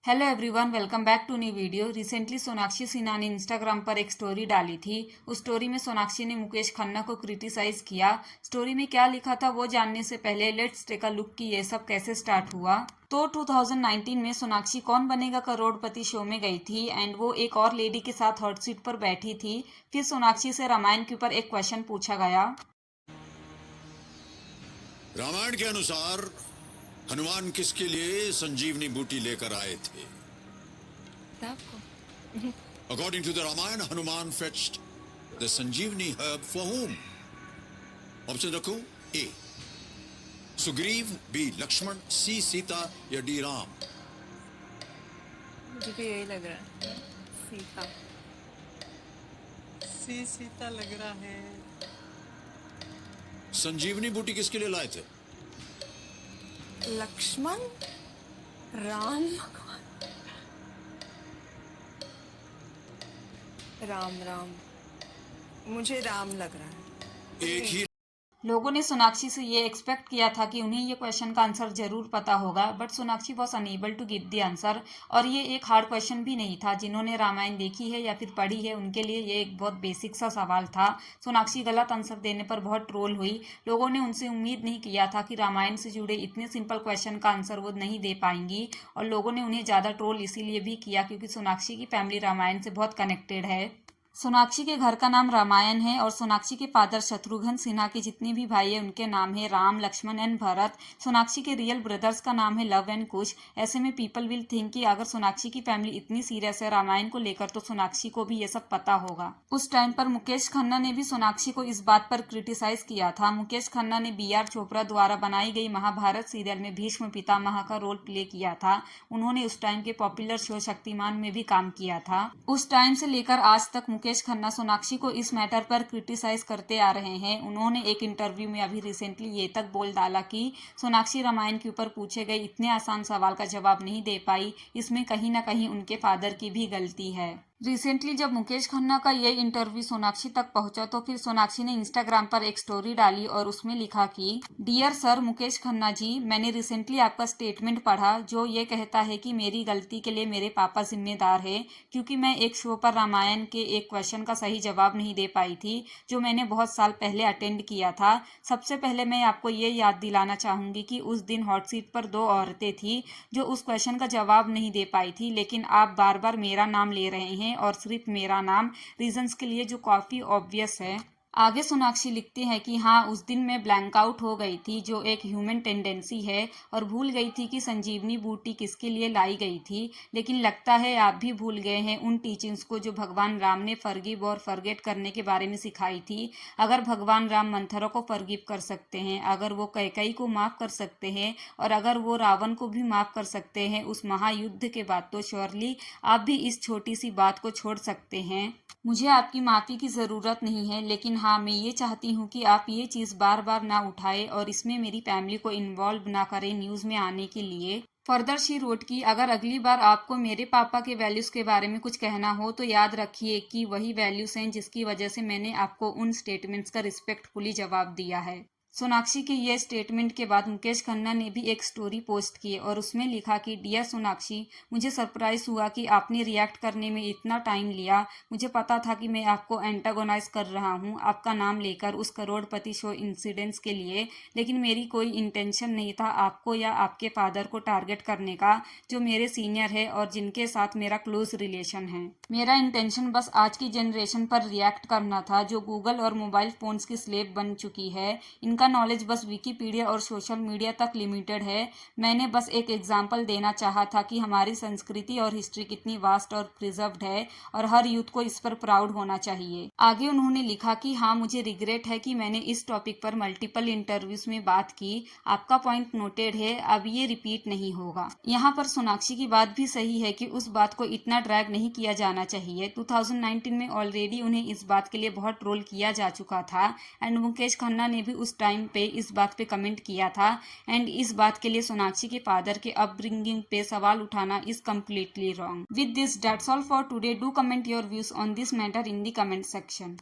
Hello everyone, welcome back to new video. Recently Sonakshi Sinha ने Instagram पर एक स्टोरी डाली थी। उस स्टोरी में सोनाक्षी ने मुकेश खन्ना को क्रिटिसाइज किया। स्टोरी में क्या लिखा था वो जानने से पहले लेट्स टेक अ लुक कि ये सब कैसे स्टार्ट हुआ। तो 2019 में सोनाक्षी कौन बनेगा करोड़पति शो में गई थी एंड वो एक और लेडी के साथ हॉट सीट पर बैठी थी। फिर सोनाक्षी से रामायण के ऊपर एक क्वेश्चन पूछा गया। रामायण के अनुसार हनुमान किसके लिए संजीवनी बूटी लेकर आए थे? According to the Ramayana, Hanuman fetched the Sanjeevani herb for whom? Option रखो: A. Sugriva, B. Lakshman, C. Sita या D. राम? मुझे तो यही लग रहा है, सीता। सीता लग रहा है। संजीवनी बूटी किसके लिए लाए थे? लक्ष्मण, राम, राम। मुझे राम लग रहा है। एक ही लोगों ने सोनाक्षी से ये एक्सपेक्ट किया था कि उन्हें ये क्वेश्चन का आंसर जरूर पता होगा, but Sonakshi was unable to give the answer. और ये एक हार्ड क्वेश्चन भी नहीं था। जिन्होंने रामायण देखी है या फिर पढ़ी है उनके लिए ये एक बहुत बेसिक सा सवाल था। सोनाक्षी गलत आंसर देने पर बहुत ट्रोल हुई। लोगों ने उनसे उम्मीद नहीं किया था कि रामायण से जुड़े इतने सिंपल क्वेश्चन का आंसर वो नहीं दे पाएंगी। और लोगों ने उन्हें ज़्यादा ट्रोल इसीलिए भी किया क्योंकि सोनाक्षी की फैमिली रामायण से बहुत कनेक्टेड है। सोनाक्षी के घर का नाम रामायण है और सोनाक्षी के फादर शत्रुघ्न सिन्हा के जितने भी भाई हैं उनके नाम है राम, लक्ष्मण एंड भरत। सोनाक्षी के रियल ब्रदर्स का नाम है लव एंड कुश। ऐसे में पीपल विल थिंक कि अगर सोनाक्षी की फैमिली इतनी सीरियस है रामायण को लेकर तो सोनाक्षी को भी ये सब पता होगा। उस टाइम पर मुकेश खन्ना ने भी सोनाक्षी को इस बात पर क्रिटिसाइज किया था। मुकेश खन्ना ने BR चोपड़ा द्वारा बनाई गई महाभारत सीरियल में भीष्म पितामह का रोल प्ले किया था। उन्होंने उस टाइम के पॉपुलर शो शक्तिमान में भी काम किया था। उस टाइम से लेकर आज तक मुकेश खन्ना सोनाक्षी को इस मैटर पर क्रिटिसाइज करते आ रहे हैं। उन्होंने एक इंटरव्यू में अभी रिसेंटली ये तक बोल डाला कि सोनाक्षी रामायण के ऊपर पूछे गए इतने आसान सवाल का जवाब नहीं दे पाई, इसमें कहीं ना कहीं उनके फादर की भी गलती है। रिसेंटली जब मुकेश खन्ना का ये इंटरव्यू सोनाक्षी तक पहुंचा तो फिर सोनाक्षी ने इंस्टाग्राम पर एक स्टोरी डाली और उसमें लिखा कि डियर सर मुकेश खन्ना जी, मैंने रिसेंटली आपका स्टेटमेंट पढ़ा जो ये कहता है कि मेरी गलती के लिए मेरे पापा जिम्मेदार है क्योंकि मैं एक शो पर रामायण के एक क्वेश्चन का सही जवाब नहीं दे पाई थी जो मैंने बहुत साल पहले अटेंड किया था। सबसे पहले मैं आपको ये याद दिलाना चाहूंगी कि उस दिन हॉट सीट पर 2 औरतें थी जो उस क्वेश्चन का जवाब नहीं दे पाई थी, लेकिन आप बार बार मेरा नाम ले रहे हैं और सिर्फ मेरा नाम रीजंस के लिए जो काफी ऑब्वियस है। आगे सोनाक्षी लिखती है कि हाँ, उस दिन मैं ब्लैंक आउट हो गई थी जो एक ह्यूमन टेंडेंसी है और भूल गई थी कि संजीवनी बूटी किसके लिए लाई गई थी। लेकिन लगता है आप भी भूल गए हैं उन टीचिंग्स को जो भगवान राम ने फॉरगिव और फॉरगेट करने के बारे में सिखाई थी। अगर भगवान राम मंथरा को फॉरगिव कर सकते हैं, अगर वो कैकेयी को माफ कर सकते हैं और अगर वो रावण को भी माफ कर सकते हैं उस महायुद्ध के बाद, तो श्योरली आप भी इस छोटी सी बात को छोड़ सकते हैं। मुझे आपकी माफ़ी की ज़रूरत नहीं है, लेकिन हाँ, मैं ये चाहती हूँ कि आप ये चीज़ बार बार ना उठाएं और इसमें मेरी फैमिली को इन्वॉल्व ना करें न्यूज़ में आने के लिए। फर्दर शी रोट की अगर अगली बार आपको मेरे पापा के वैल्यूज़ के बारे में कुछ कहना हो तो याद रखिए कि वही वैल्यूज़ हैं जिसकी वजह से मैंने आपको उन स्टेटमेंट्स का रिस्पेक्टफुली जवाब दिया है। सोनाक्षी के ये स्टेटमेंट के बाद मुकेश खन्ना ने भी एक स्टोरी पोस्ट की और उसमें लिखा कि डियर सोनाक्षी, मुझे सरप्राइज हुआ कि आपने रिएक्ट करने में इतना टाइम लिया। मुझे पता था कि मैं आपको एंटागोनाइज कर रहा हूँ आपका नाम लेकर उस करोड़पति शो इंसिडेंट्स के लिए, लेकिन मेरी कोई इंटेंशन नहीं था आपको या आपके फादर को टारगेट करने का जो मेरे सीनियर है और जिनके साथ मेरा क्लोज रिलेशन है। मेरा इंटेंशन बस आज की जनरेशन पर रिएक्ट करना था जो गूगल और मोबाइल फोन्स की स्लेव बन चुकी है। इनका नॉलेज बस विकिपीडिया और सोशल मीडिया तक लिमिटेड है। मैंने बस एक एग्जाम्पल देना चाहा था कि हमारी संस्कृति और हिस्ट्री कितनी वास्ट और प्रिजर्व्ड है और हर यूथ को इस पर प्राउड होना चाहिए। आगे उन्होंने लिखा कि हाँ, मुझे रिग्रेट है कि मैंने इस टॉपिक पर मल्टीपल इंटरव्यूज में बात की। आपका पॉइंट नोटेड है, अब ये रिपीट नहीं होगा। यहाँ पर सोनाक्षी की बात भी सही है कि उस बात को इतना ड्रैग नहीं किया जाना चाहिए। 2019 में ऑलरेडी उन्हें इस बात के लिए बहुत ट्रोल किया जा चुका था एंड मुकेश खन्ना ने भी उस टाइम पे इस बात पे कमेंट किया था एंड इस बात के लिए सोनाक्षी के फादर के अपब्रिंगिंग पे सवाल उठाना is completely wrong. With this that's all for today. Do comment your views on this matter in the comment section.